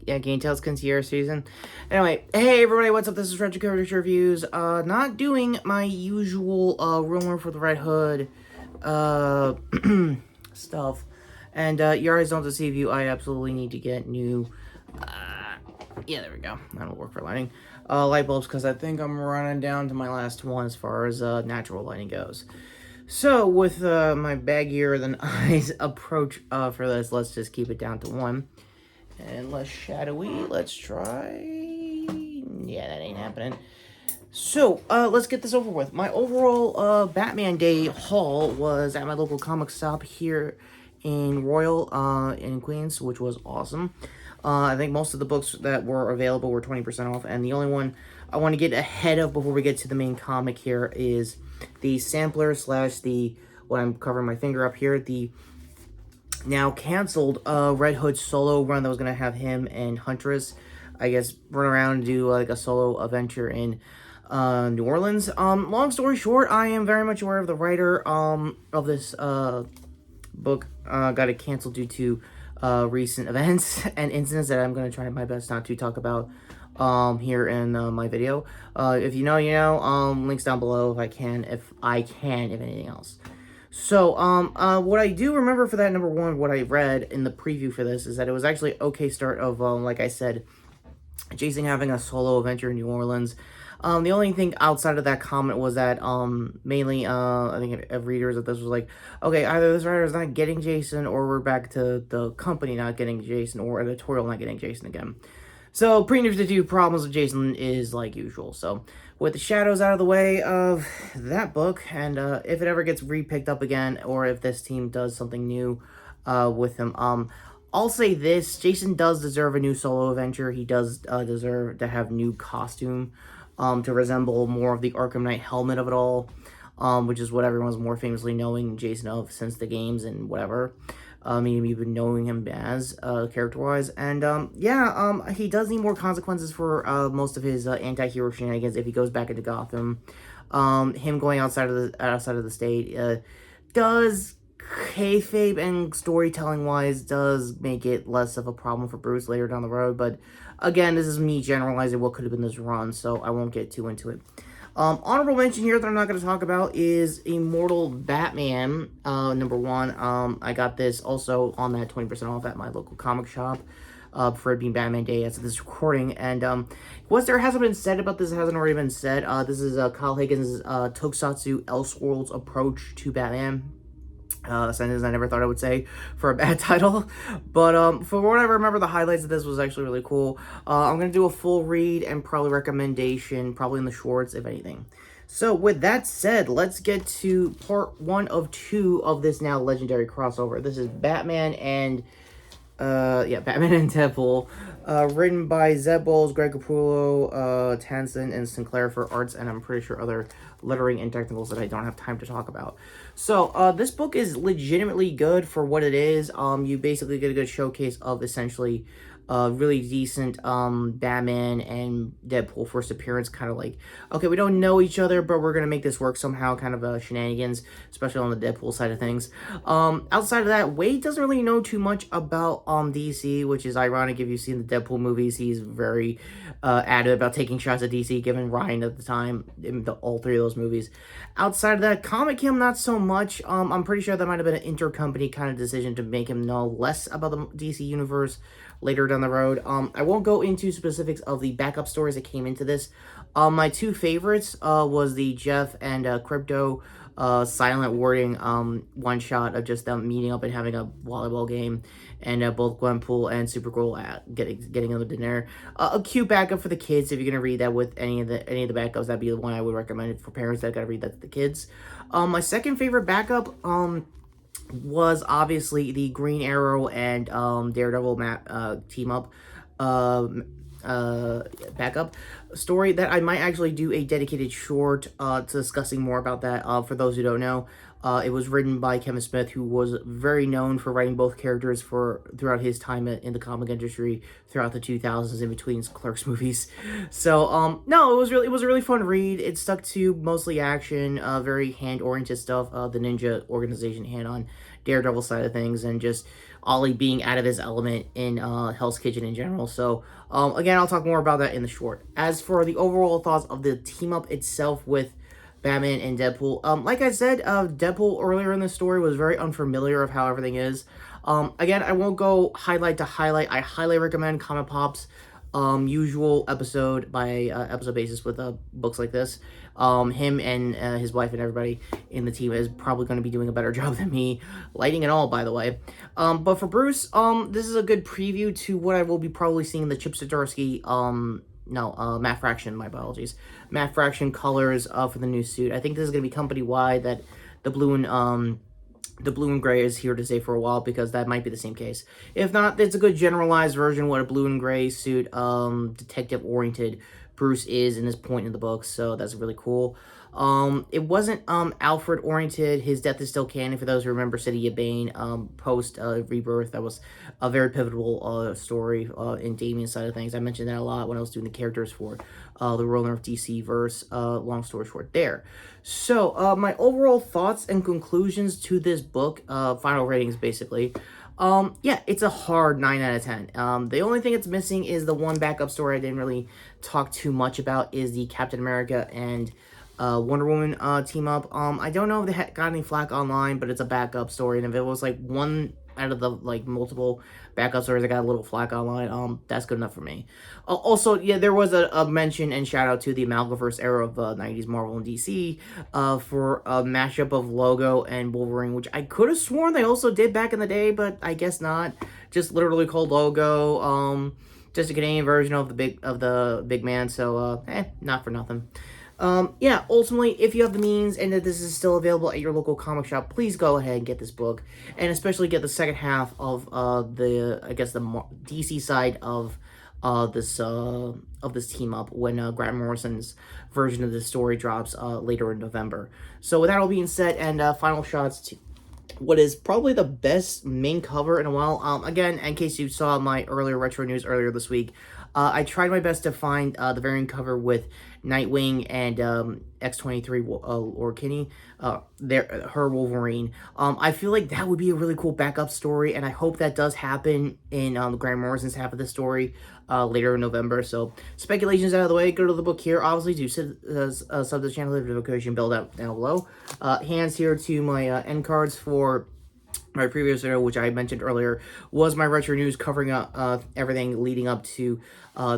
Game Tales Concierge season. Anyway, hey everybody, what's up? This is Retrokid Reviews. Not doing my usual rumor for the Red Hood stuff. And you already know the view. I absolutely need to get new yeah, there we go. That'll work for lighting. Light bulbs, because I think I'm running down to my last one as far as natural lighting goes. So, with my baggier than eyes approach for this, let's just keep it down to one. And less shadowy. Let's try... Yeah, that ain't happening. So, let's get this over with. My overall Batman Day haul was at my local comic shop here in Royal, in Queens, which was awesome. I think most of the books that were available were 20% off, and the only one I want to get ahead of before we get to the main comic here is the sampler slash the, what I'm covering my finger up here, the now canceled Red Hood solo run that was going to have him and Huntress, I guess, run around and do like a solo adventure in New Orleans. Long story short, I am very much aware of the writer of this book got it canceled due to recent events and incidents that I'm going to try my best not to talk about here in my video. If you know, you know. Links down below if I can, if anything else. So, what I do remember for that, number one, what I read in the preview for this is that it was actually okay start of, like I said, Jason having a solo adventure in New Orleans. The only thing outside of that comment was that, mainly, I think readers of this was like, okay, either this writer is not getting Jason, or we're back to the company not getting Jason, or editorial not getting Jason again. So, pretty much the two problems with Jason is like usual. So, with the shadows out of the way of that book, and if it ever gets re-picked up again, or if this team does something new with him, I'll say this: Jason does deserve a new solo adventure. He does deserve to have new costume to resemble more of the Arkham Knight helmet of it all, which is what everyone's more famously knowing Jason of since the games and whatever. You've been knowing him as character-wise, and he does need more consequences for most of his anti-hero shenanigans if he goes back into Gotham. Him going outside of the state does, kayfabe and storytelling-wise, does make it less of a problem for Bruce later down the road. But again, this is me generalizing what could have been this run, so I won't get too into it. Honorable mention here that I'm not going to talk about is Immortal Batman, number one. I got this also on that 20% off at my local comic shop, for it being Batman Day as of this recording. And, what there hasn't been said about this hasn't already been said. This is, Kyle Higgins' Tokusatsu Elseworlds approach to Batman. Sentence I never thought I would say for a bad title, but for what I remember, the highlights of this was actually really cool. I'm gonna do a full read and probably recommendation, probably in the shorts, if anything. So with that said, let's get to part 1 of 2 of this now legendary crossover. This is Batman and Batman and Deadpool, written by Zeb Bowles, Greg Capullo, Tansen, and Sinclair for arts, and I'm pretty sure other lettering and technicals that I don't have time to talk about. So, this book is legitimately good for what it is. You basically get a good showcase of essentially really decent Batman and Deadpool first appearance, kind of like, okay, we don't know each other, but we're gonna make this work somehow, kind of shenanigans, especially on the Deadpool side of things. Outside of that, Wade doesn't really know too much about DC, which is ironic. If you've seen the Deadpool movies, he's very adamant about taking shots at DC, given Ryan at the time in all 3 of those movies. Outside of that, comic him not so much. I'm pretty sure that might have been an intercompany kind of decision to make him know less about the DC universe later down the road. I won't go into specifics of the backup stories that came into this. My 2 favorites was the Jeff and Crypto silent wording one-shot of just them meeting up and having a volleyball game, and both Gwenpool and Supergirl getting them dinner. A cute backup for the kids. If you're gonna read that with any of the backups, that'd be the one I would recommend for parents that gotta read that to the kids. My second favorite backup was obviously the Green Arrow and Daredevil team up backup story that I might actually do a dedicated short to discussing more about that. For those who don't know, it was written by Kevin Smith, who was very known for writing both characters throughout his time in the comic industry throughout the 2000s in between Clerks movies. So no, it was a really fun read. It stuck to mostly action, very hand-oriented stuff, the ninja organization hand on Daredevil side of things, and just Ollie being out of his element in Hell's Kitchen in general. So again, I'll talk more about that in the short. As for the overall thoughts of the team up itself with Batman and Deadpool, like I said, Deadpool earlier in the story was very unfamiliar of how everything is. Again, I won't go highlight to highlight. I highly recommend Comic Pop's usual episode by episode basis with books like this. Him and his wife and everybody in the team is probably going to be doing a better job than me, lighting and all, by the way. But for Bruce, this is a good preview to what I will be probably seeing in the Chip Zdarsky, Matt Fraction, my apologies, Matt Fraction colors for the new suit. I think this is going to be company-wide, that the blue and gray is here to stay for a while, because that might be the same case. If not, it's a good generalized version of what a blue and gray suit, detective-oriented Bruce is in this point in the book, so that's really cool. It wasn't Alfred-oriented. His death is still canon, for those who remember City of Bane, post Rebirth. That was a very pivotal story in Damian's side of things. I mentioned that a lot when I was doing the characters for the Real Nerf DC verse, long story short there. So, my overall thoughts and conclusions to this book, final ratings basically. Yeah, it's a hard 9 out of 10. The only thing it's missing is the one backup story I didn't really talk too much about, is the Captain America and Wonder Woman team up. I don't know if they got any flack online, but it's a backup story, and if it was like one out of the multiple backup stories that got a little flack online, that's good enough for me. Also, yeah, there was a mention and shout out to the Amalgamverse era of 90s Marvel and DC for a mashup of Logo and Wolverine, which I could have sworn they also did back in the day, but I guess not. Just literally called Logo, just a Canadian version of the big man, so not for nothing. Yeah, ultimately, if you have the means and that this is still available at your local comic shop, please go ahead and get this book, and especially get the second half of the DC side of this team up, when Grant Morrison's version of this story drops later in November. So with that all being said, and final shots to what is probably the best main cover in a while. Again, in case you saw my earlier retro news earlier this week, I tried my best to find the variant cover with Nightwing and X-23 or Kinney, her Wolverine. I feel like that would be a really cool backup story, and I hope that does happen in Grant Morrison's half of the story later in November. So speculations out of the way, go to the book here. Obviously, do sub to the channel, leave a notification bell down below. Hands here to my end cards for my previous video, which I mentioned earlier, was my retro news covering up everything leading up to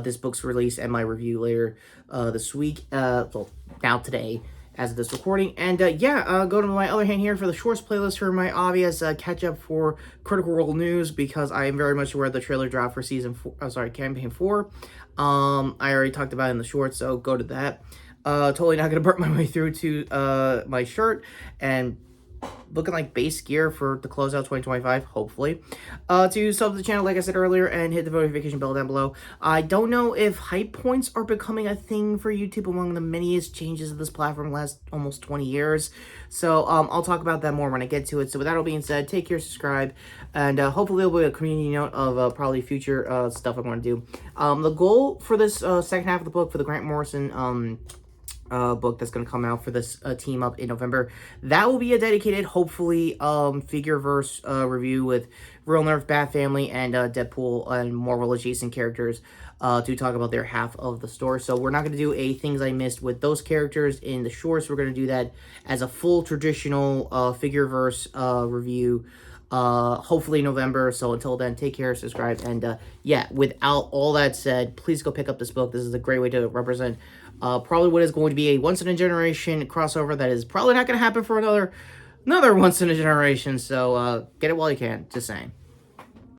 this book's release and my review later this week. Well, now today, as of this recording. And yeah, go to my other hand here for the shorts playlist for my obvious catch up for Critical Role news, because I am very much aware the trailer dropped for campaign 4. I already talked about it in the shorts, so go to that. Totally not gonna burn my way through to my shirt and looking like base gear for the closeout 2025, hopefully. To sub to the channel, like I said earlier, and hit the notification bell down below. I don't know if hype points are becoming a thing for YouTube among the manyest changes of this platform last almost 20 years. So I'll talk about that more when I get to it. So with that all being said, take care, subscribe, and hopefully there'll be a community note of probably future stuff I want to do. The goal for this second half of the book, for the Grant Morrison book that's going to come out for this team up in November, that will be a dedicated, hopefully, figurverse review with Real Nerf, Bat Family, and Deadpool and Marvel adjacent characters to talk about their half of the story. So we're not going to do a Things I Missed with those characters in the shorts. We're going to do that as a full traditional figurverse review, hopefully November. So until then, take care, subscribe, and yeah, without all that said, please go pick up this book. This is a great way to represent probably what is going to be a once-in-a-generation crossover that is probably not going to happen for another once-in-a-generation. So get it while you can, just saying.